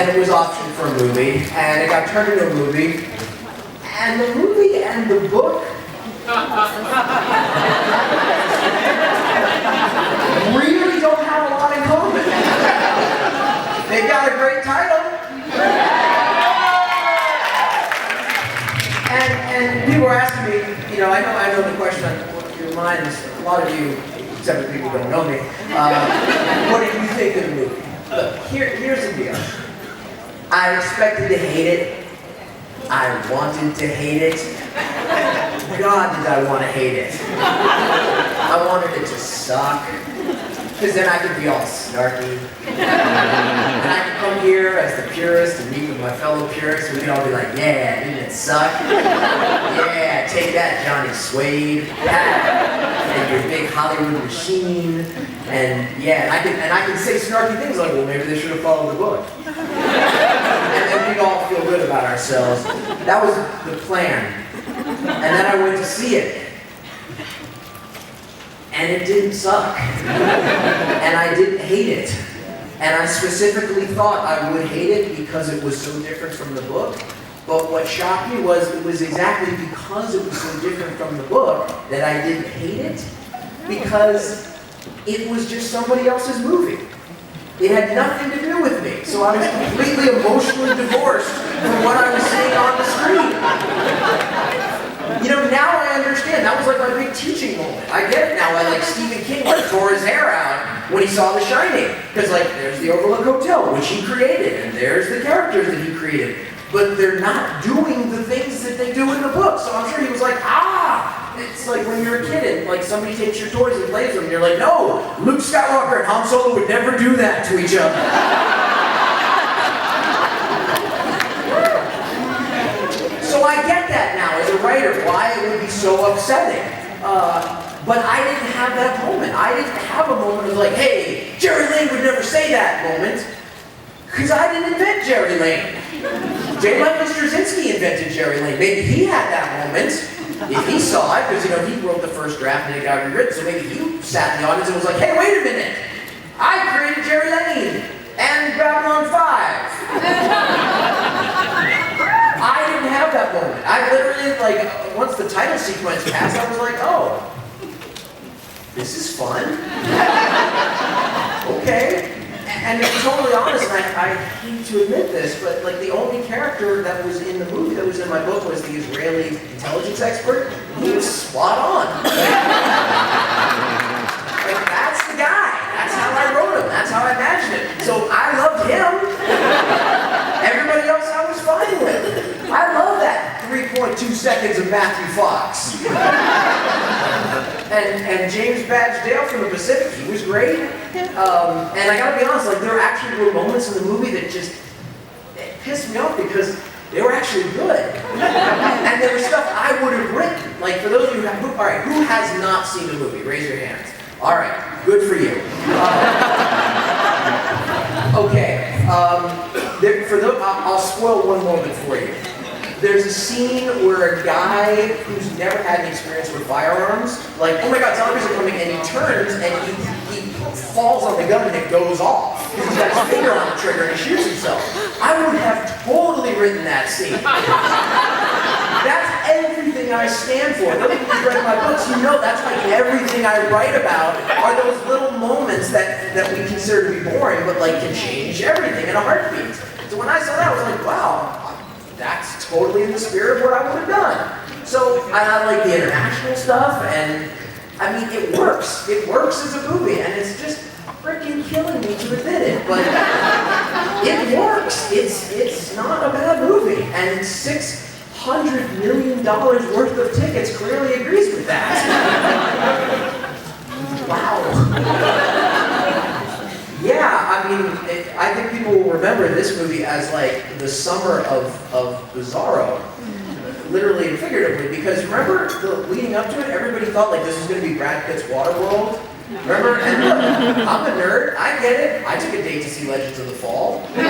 and it was optioned for a movie, and it got turned into a movie, and the movie and the book really don't have a lot in common. They've got a great title. And people are asking me, I know the question on your mind is, a lot of you, except for people who don't know me, what did you think of the movie? Look, here's the deal. I expected to hate it. I wanted to hate it. God, did I want to hate it. I wanted it to suck. Because then I could be all snarky. And I could come here as the purist and meet with my fellow purists. We could all be like, yeah, didn't it suck? Yeah, take that, Johnny Suede. And your big Hollywood machine. And yeah, and I could say snarky things like, well, maybe they should have followed the book. And then we'd all feel good about ourselves. That was the plan. And then I went to see it. And it didn't suck. And I didn't hate it. And I specifically thought I would hate it because it was so different from the book. But what shocked me was it was exactly because it was so different from the book that I didn't hate it, because it was just somebody else's movie. It had nothing to do with me. So I was completely emotionally divorced from what I was seeing on the screen. Now I understand. That was like my big teaching moment. I get it now. I like Stephen King tore his hair out when he saw The Shining. Because there's the Overlook Hotel, which he created, and there's the characters that he created. But they're not doing the things that they do in the book. So I'm sure he was like, it's like when you're a kid and somebody takes your toys and plays them, and you're like, no, Luke Skywalker and Han Solo would never do that to each other. So I get that now as a writer, why it would be so upsetting. But I didn't have that moment. I didn't have a moment of like, hey, Jerry Lane would never say that moment. Because I didn't invent Jerry Lane. J. Michael Straczynski invented Jerry Lane. Maybe he had that moment. If he saw it, because he wrote the first draft and it got rewritten, so maybe he sat in the audience and was like, hey, wait a minute. I created Jerry Lane and Babylon 5. I didn't have that moment. I literally, once the title sequence passed, I was like, oh, this is fun. Okay. And to be totally honest, and I hate to admit this, but the only character that was in the movie that was in my book was the Israeli intelligence expert. He was spot on. That's the guy. That's how I wrote him. That's how I imagined it. So I loved him. Everybody else I was fine with. I love that 3.2 seconds of Matthew Fox. And James Badge Dale from the Pacific, he was great. And I gotta be honest, there actually were moments in the movie that just pissed me off because they were actually good. And there was stuff I would have written. For those of you who has not seen the movie, raise your hands. All right, good for you. Okay. I'll spoil one moment for you. There's a scene where a guy who's never had any experience with firearms, oh my God, zombies are coming, and he turns and he falls on the gun and it goes off. Because he's got his finger on the trigger and he shoots himself. I would have totally written that scene. That's everything I stand for. Those of you who read my books, that's everything I write about are those little moments that we consider to be boring, but can change everything in a heartbeat. So when I saw that, I was like, wow, that's totally in the spirit of what I would have done. So I like the international stuff, and it works. It works as a movie, and it's just freaking killing me to admit it, but it works. It's not a bad movie, and $600 million worth of tickets clearly agrees with that. Wow. Yeah, I think people will remember this movie as the summer of Bizarro, literally and figuratively, because remember leading up to it, everybody thought this was going to be Brad Pitt's Waterworld. Remember? And look, I'm a nerd, I get it. I took a date to see Legends of the Fall. And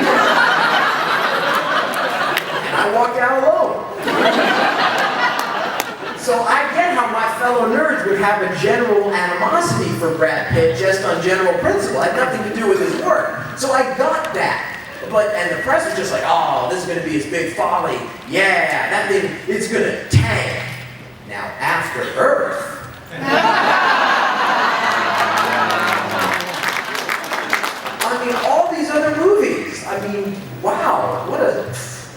I walked out alone. So I get how my fellow nerds would have a general animosity for Brad Pitt just on general principle. It had nothing to do with his work. So I got that. And the press was just like, oh, this is going to be his big folly. Yeah, that thing, it's going to tank. Now, After Earth. I mean, all these other movies. I mean, wow,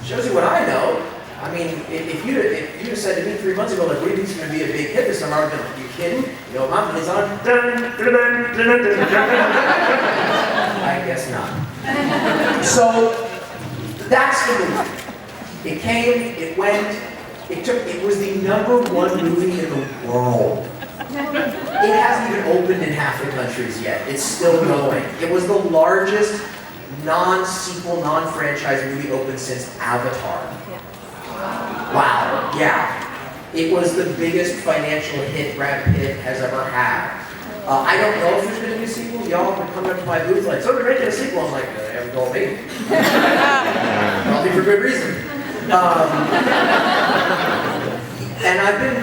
shows you what I know. I mean, if you'd have said to me 3 months ago, like, what do you think is going to be a big hit this summer? I would have been like, you kidding? You know what my money's on? I guess not. So, that's the movie. It came, it went, it was the #1 movie in the world. It hasn't even opened in half the countries yet. It's still going. It was the largest non-sequel, non-franchise movie open since Avatar. Wow, yeah. It was the biggest financial hit Brad Pitt has ever had. I don't know if there's been a new sequel. Y'all have been coming up to my booth like, so they're making a sequel. I'm like, they haven't told me. Probably for good reason. And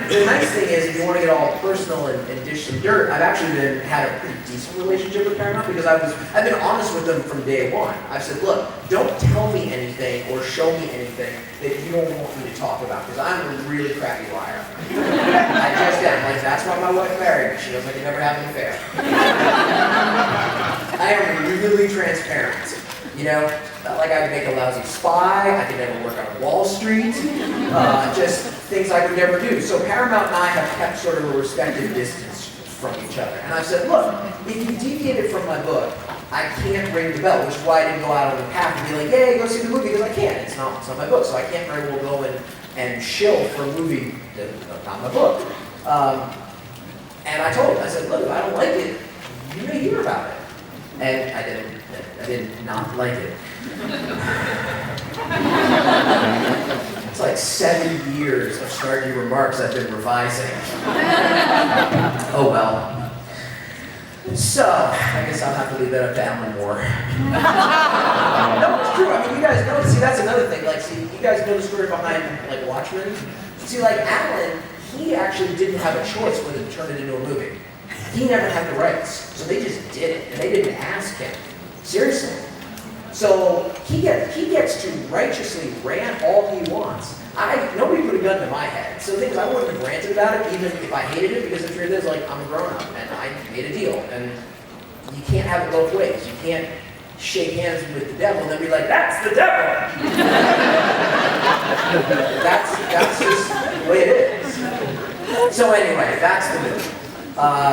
the nice thing is, if you want to get all personal and dish some dirt, I've actually had a pretty decent relationship with Paramount because I've been honest with them from day one. I've said, look, don't tell me anything or show me anything that you don't want me to talk about because I'm a really crappy liar. I just am. Like, that's why my wife married me. She knows I can never have an affair. I am really transparent. You know, not like I'd make a lousy spy, I could never work on Wall Street, just things I could never do. So Paramount and I have kept sort of a respected distance from each other. And I've said, look, if you deviated from my book, I can't ring the bell, which is why I didn't go out on the path and be like, hey, go see the movie, because I can't. It's not my book, so I can't very well go and shill for a movie that's not my book. And I told him, I said, look, if I don't like it, you may hear about it. And I did not like it. It's like 7 years of snarky remarks I've been revising. Oh well. So, I guess I'll have to leave that up to Alan Moore. No, it's true. I mean, you guys know, see, that's another thing. Like, see, you guys know the story behind, like, Watchmen? See, like, Alan, he actually didn't have a choice whether to turn it into a movie. He never had the rights, so they just did it, and they didn't ask him. Seriously. So he gets to righteously rant all he wants. Nobody put a gun to my head. So the thing is, I wouldn't have ranted about it even if I hated it, because the truth is, like, I'm a grown-up, and I made a deal, and you can't have it both ways. You can't shake hands with the devil and then be like, that's the devil! That's just the way it is. So anyway, that's the movie.